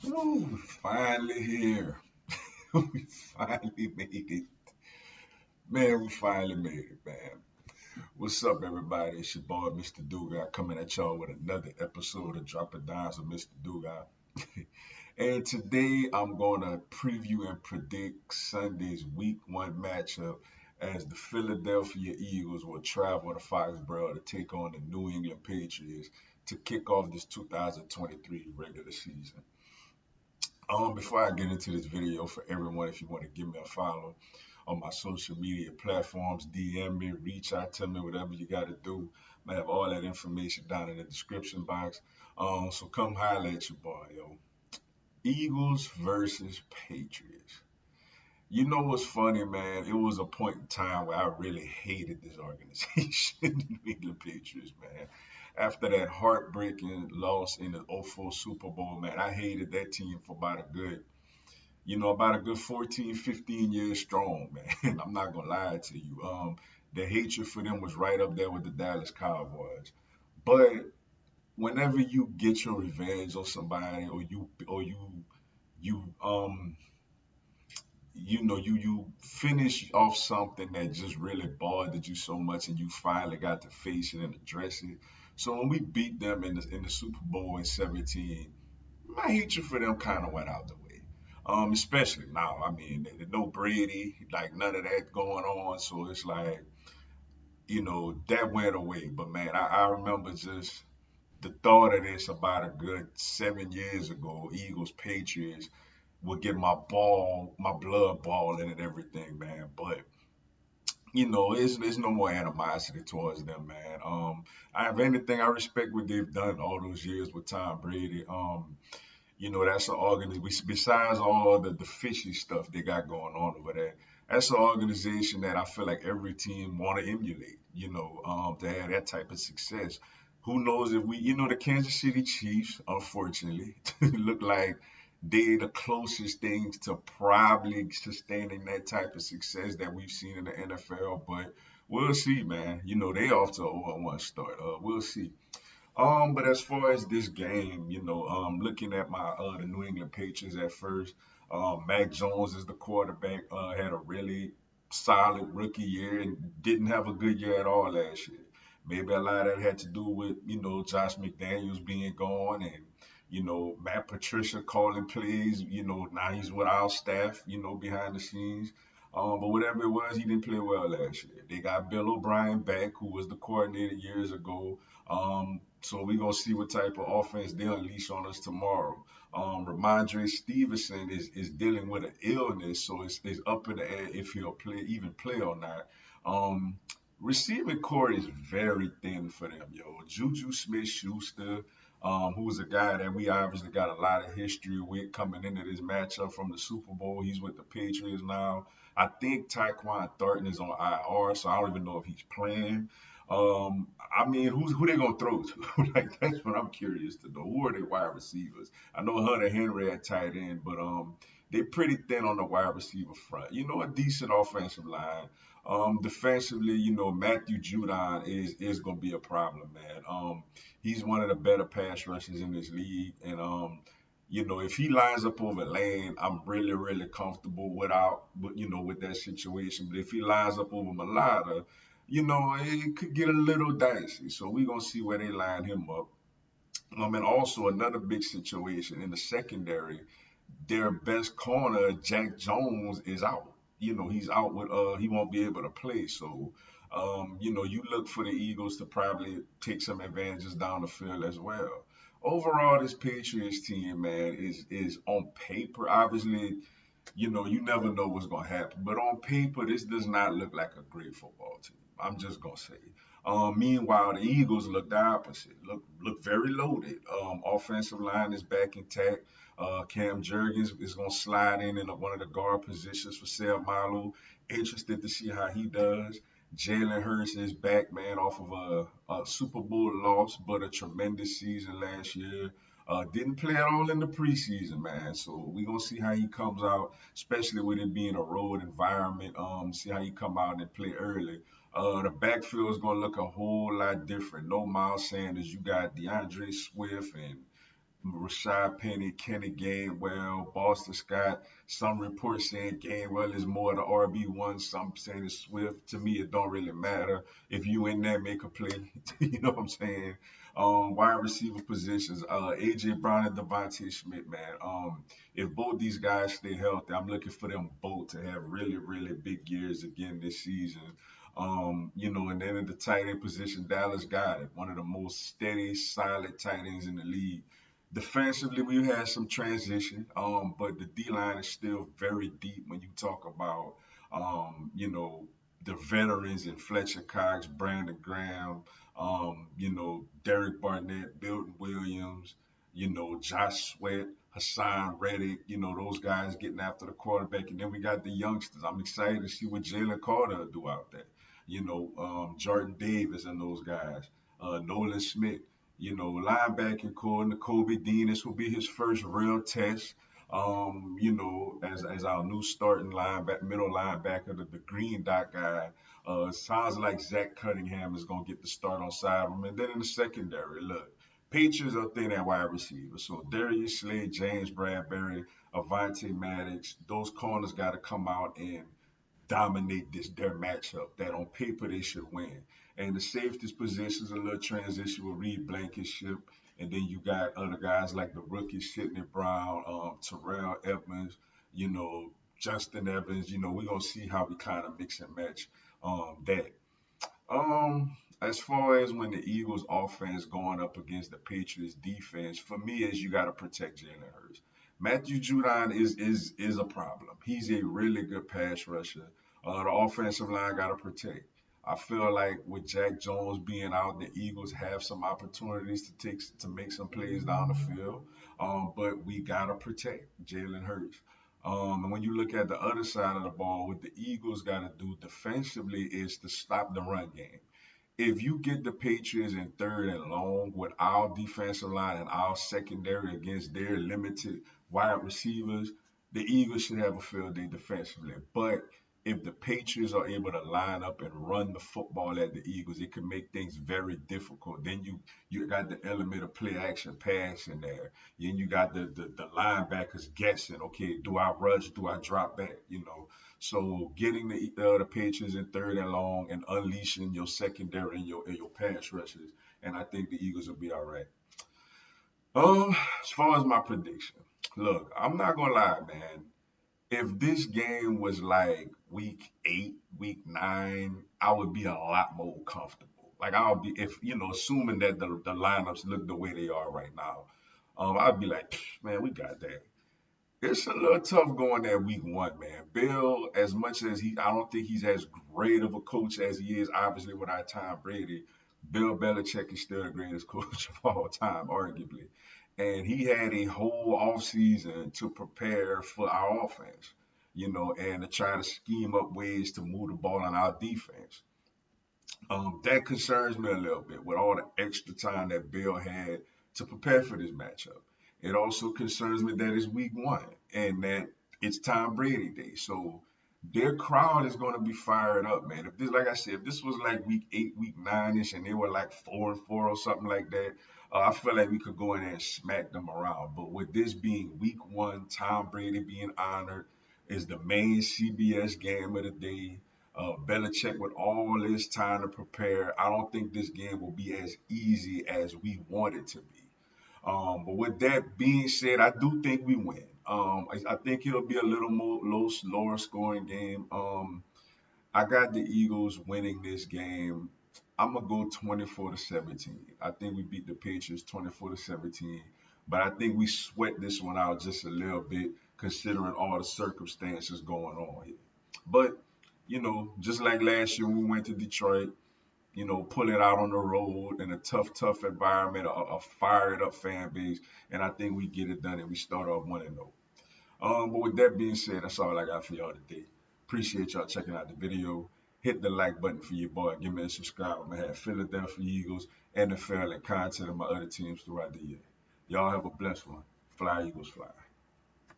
Woo, finally here. We finally made it. Man, we finally made it, man. What's up, everybody? It's your boy, Mr. Dugas, coming at y'all with another episode of Drop It Downs with Mr. Dugas. And today I'm going to preview and predict Sunday's Week 1 matchup as the Philadelphia Eagles will travel to Foxborough to take on the New England Patriots to kick off this 2023 regular season. Before I get into this video, for everyone, if you want to give me a follow on my social media platforms, DM me, reach out to me, whatever you got to do. I have all that information down in the description box. So come holler at your boy, yo. Eagles versus Patriots. You know what's funny, man? It was a point in time where I really hated this organization, the New England Patriots, man. After that heartbreaking loss in the '04 Super Bowl, man, I hated that team for about a good 14, 15 years strong, man. I'm not gonna lie to you. The hatred for them was right up there with the Dallas Cowboys. But whenever you get your revenge on somebody, or you finish off something that just really bothered you so much, and you finally got to face it and address it. So when we beat them in the Super Bowl in '17, my hatred for them kind of went out the way. Especially now. I mean, no Brady, like none of that going on. So it's like, that went away. But man, I remember just the thought of this about a good 7 years ago, Eagles Patriots would get my blood boiling and everything, man. But it's no more animosity towards them, man. I have anything I respect what they've done all those years with Tom Brady. That's an organization. Besides all the fishy stuff they got going on over there, that's an organization that I feel like every team want to emulate. To have that type of success. Who knows if the Kansas City Chiefs, unfortunately, look like they the closest things to probably sustaining that type of success that we've seen in the NFL. But we'll see, man. They off to a 1-1 start. We'll see. But as far as this game, looking at the New England Patriots at first, Mac Jones is the quarterback. Had a really solid rookie year and didn't have a good year at all last year. Maybe a lot of that had to do with Josh McDaniels being gone and Matt Patricia calling plays. Now he's with our staff. Behind the scenes. But whatever it was, he didn't play well last year. They got Bill O'Brien back, who was the coordinator years ago. So we're gonna see what type of offense they unleash on us tomorrow. Ramondre Stevenson is dealing with an illness, so it's up in the air if he'll play or not. Um, Receiving core is very thin for them, yo. Juju Smith-Schuster, who's a guy that we obviously got a lot of history with coming into this matchup from the Super Bowl. He's with the Patriots now. I think Tyquan Thornton is on IR, so I don't even know if he's playing. I mean, who they gonna throw to? Like that's what I'm curious to know. Who are their wide receivers? I know Hunter Henry at tight end, but they're pretty thin on the wide receiver front. A decent offensive line. Defensively, Matthew Judon is gonna be a problem, man. He's one of the better pass rushers in this league, and if he lines up over Lane, I'm really, really comfortable with that situation. But if he lines up over Malata, it could get a little dicey. So we're gonna see where they line him up. And also another big situation in the secondary, their best corner, Jack Jones, is out. He's out with he won't be able to play. So you look for the Eagles to probably take some advantages down the field as well. Overall, this Patriots team, man, is on paper. Obviously, you never know what's gonna happen. But on paper, this does not look like a great football team. I'm just gonna say. Meanwhile, the Eagles look the opposite. Look very loaded. Offensive line is back intact. Cam Jurgens is gonna slide in one of the guard positions for Sam Malu. Interested to see how he does. Jalen Hurts is back, man, off of a Super Bowl loss, but a tremendous season last year. Didn't play at all in the preseason, man. So we're gonna see how he comes out, especially with it being a road environment. See how he come out and play early. The backfield is gonna look a whole lot different. No Miles Sanders. You got DeAndre Swift and Rashad Penny, Kenny Gainwell, Boston Scott. Some reports saying Gainwell is more the RB1. Some saying it's Swift. To me, it don't really matter. If you in there, make a play. You know what I'm saying? Wide receiver positions. AJ Brown and Devontae Smith, man. If both these guys stay healthy, I'm looking for them both to have really, really big years again this season. And then in the tight end position, Dallas got it. One of the most steady, solid tight ends in the league. Defensively, we had some transition, but the D line is still very deep when you talk about, the veterans in Fletcher Cox, Brandon Graham, Derek Barnett, Milton Williams, Josh Sweat, Hassan Reddick, those guys getting after the quarterback. And then we got the youngsters. I'm excited to see what Jalen Carter will do out there. Jordan Davis and those guys, Nolan Smith. Linebacking core, Nakobe Dean, this will be his first real test. As our new starting linebacker, middle linebacker, the green dot guy. Sounds like Zach Cunningham is gonna get the start on side of him. And then in the secondary, look, Patriots are thin at wide receiver. So Darius Slade, James Bradbury, Avante Maddox, those corners gotta come out and dominate their matchup that on paper they should win. And the safeties positions a little transition with Reed Blankenship, and then you got other guys like the rookies Sidney Brown, Terrell Evans, you know, Justin Evans. We're gonna see how we kind of mix and match that. As far as when the Eagles offense going up against the Patriots defense, for me is you got to protect Jalen Hurts. Matthew Judon is a problem. He's a really good pass rusher. The offensive line got to protect. I feel like with Jack Jones being out, the Eagles have some opportunities to make some plays down the field. But we gotta protect Jalen Hurts. And when you look at the other side of the ball, what the Eagles got to do defensively is to stop the run game. If you get the Patriots in third and long with our defensive line and our secondary against their limited wide receivers, the Eagles should have a field day defensively. But if the Patriots are able to line up and run the football at the Eagles, it could make things very difficult. Then you got the element of play action pass in there. Then you got the linebackers guessing, okay, do I rush? Do I drop back? So getting the Patriots in third and long and unleashing your secondary and your pass rushes, and I think the Eagles will be all right. As far as my prediction, look, I'm not gonna lie, man. If this game was like week 8, week 9, I would be a lot more comfortable. Like I'll be if assuming that the lineups look the way they are right now, I'd be like, man, we got that. It's a little tough going that week 1, man. Bill, as much as I don't think he's as great of a coach as he is, obviously, without Tom Brady. Bill Belichick is still the greatest coach of all time, arguably. And he had a whole offseason to prepare for our offense, and to try to scheme up ways to move the ball on our defense. That concerns me a little bit with all the extra time that Bill had to prepare for this matchup. It also concerns me that it's week 1 and that it's Tom Brady day. So their crowd is going to be fired up, man. If this, like I said, if this was like week 8, week 9ish, and they were like 4-4 or something like that, I feel like we could go in there and smack them around. But with this being week 1, Tom Brady being honored is the main CBS game of the day. Belichick with all this time to prepare. I don't think this game will be as easy as we want it to be. But with that being said, I do think we win. I think it'll be a little more slower scoring game. I got the Eagles winning this game. I'm gonna go 24-17. I think we beat the Patriots 24-17, but I think we sweat this one out just a little bit considering all the circumstances going on here. But just like last year when we went to Detroit, pull it out on the road in a tough environment, a fired up fan base, and I think we get it done and we start off 1-0. But with that being said, that's all I got for y'all today. Appreciate y'all checking out the video. Hit the like button for your boy. Give me a subscribe. I'm gonna have Philadelphia Eagles, NFL, and content of my other teams throughout the year. Y'all have a blessed one. Fly Eagles fly.